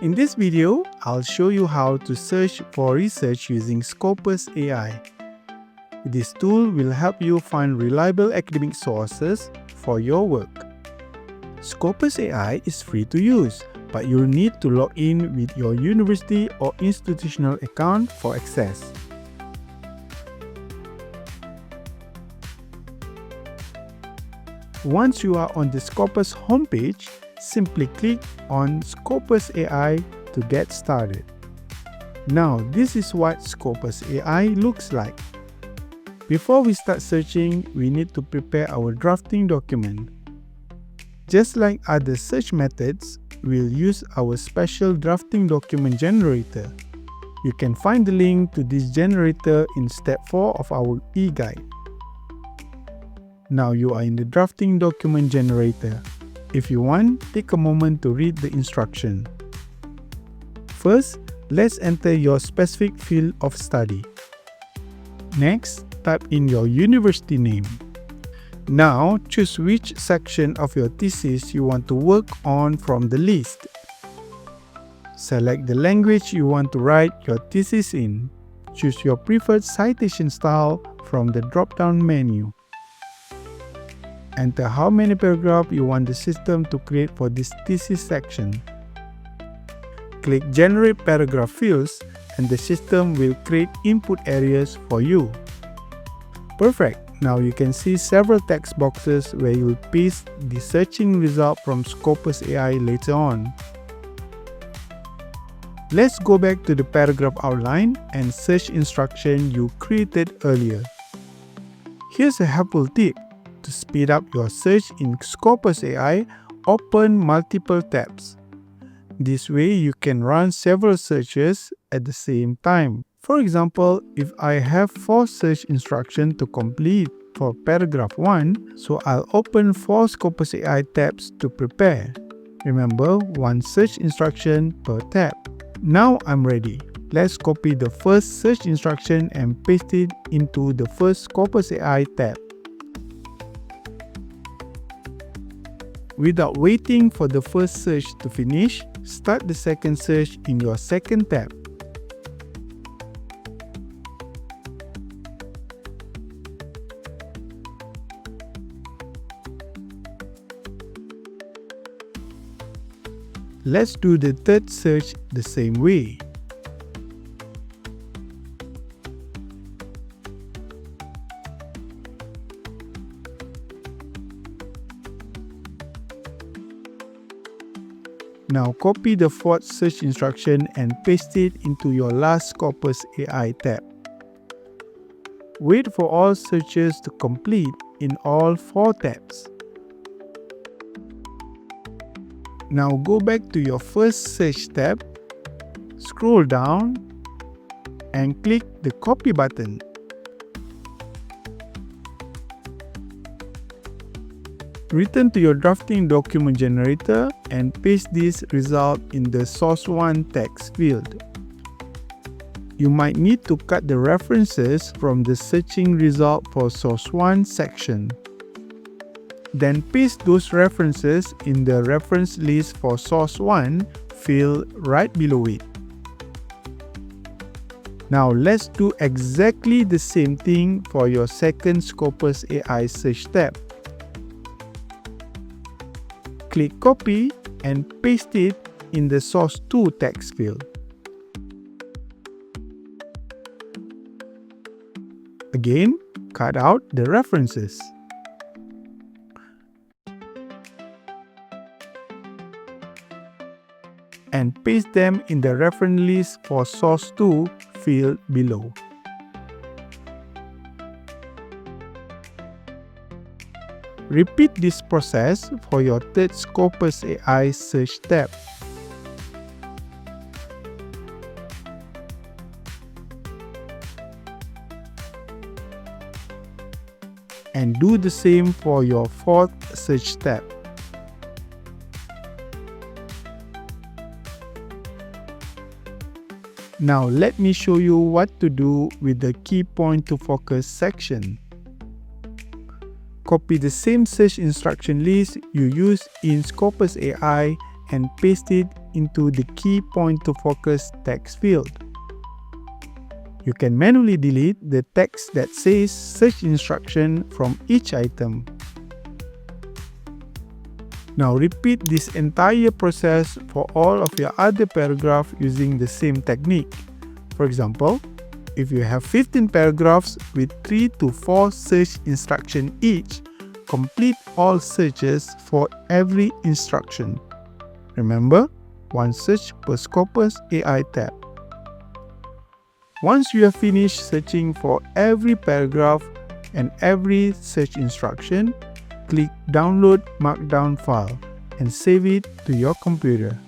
In this video, I'll show you how to search for research using Scopus AI. This tool will help you find reliable academic sources for your work. Scopus AI is free to use, but you'll need to log in with your university or institutional account for access. Once you are on the Scopus homepage, simply click on Scopus AI to get started. Now, this is what Scopus AI looks like. Before we start searching, we need to prepare our drafting document. Just like other search methods, we'll use our special drafting document generator. You can find the link to this generator in step 4 of our e-guide. Now you are in the drafting document generator. If you want, take a moment to read the instruction. First, let's enter your specific field of study. Next, type in your university name. Now, choose which section of your thesis you want to work on from the list. Select the language you want to write your thesis in. Choose your preferred citation style from the drop-down menu. Enter how many paragraphs you want the system to create for this thesis section. Click Generate Paragraph Fields and the system will create input areas for you. Perfect! Now you can see several text boxes where you will paste the searching result from Scopus AI later on. Let's go back to the paragraph outline and search instruction you created earlier. Here's a helpful tip. To speed up your search in Scopus AI, open multiple tabs. This way you can run several searches at the same time. For example, if I have 4 search instructions to complete for paragraph 1, so I'll open 4 Scopus AI tabs to prepare. Remember, 1 search instruction per tab. Now I'm ready. Let's copy the first search instruction and paste it into the first Scopus AI tab. Without waiting for the first search to finish, start the second search in your second tab. Let's do the third search the same way. Now copy the fourth search instruction and paste it into your last Scopus AI tab. Wait for all searches to complete in all 4 tabs. Now go back to your first search tab, scroll down, and click the copy button. Return to your drafting document generator and paste this result in the source 1 text field. You might need to cut the references from the searching result for source 1 section. Then paste those references in the reference list for source 1 field right below it. Now let's do exactly the same thing for your second Scopus AI search tab. Click Copy and paste it in the source 2 text field. Again, cut out the references. And paste them in the reference list for source 2 field below. Repeat this process for your third Scopus AI search tab. And do the same for your fourth search tab. Now let me show you what to do with the key point to focus section. Copy the same search instruction list you used in Scopus AI and paste it into the key point to focus text field. You can manually delete the text that says search instruction from each item. Now repeat this entire process for all of your other paragraphs using the same technique. For example, if you have 15 paragraphs with 3 to 4 search instructions each, complete all searches for every instruction. Remember, one search per Scopus AI tab. Once you have finished searching for every paragraph and every search instruction, click Download Markdown file and save it to your computer.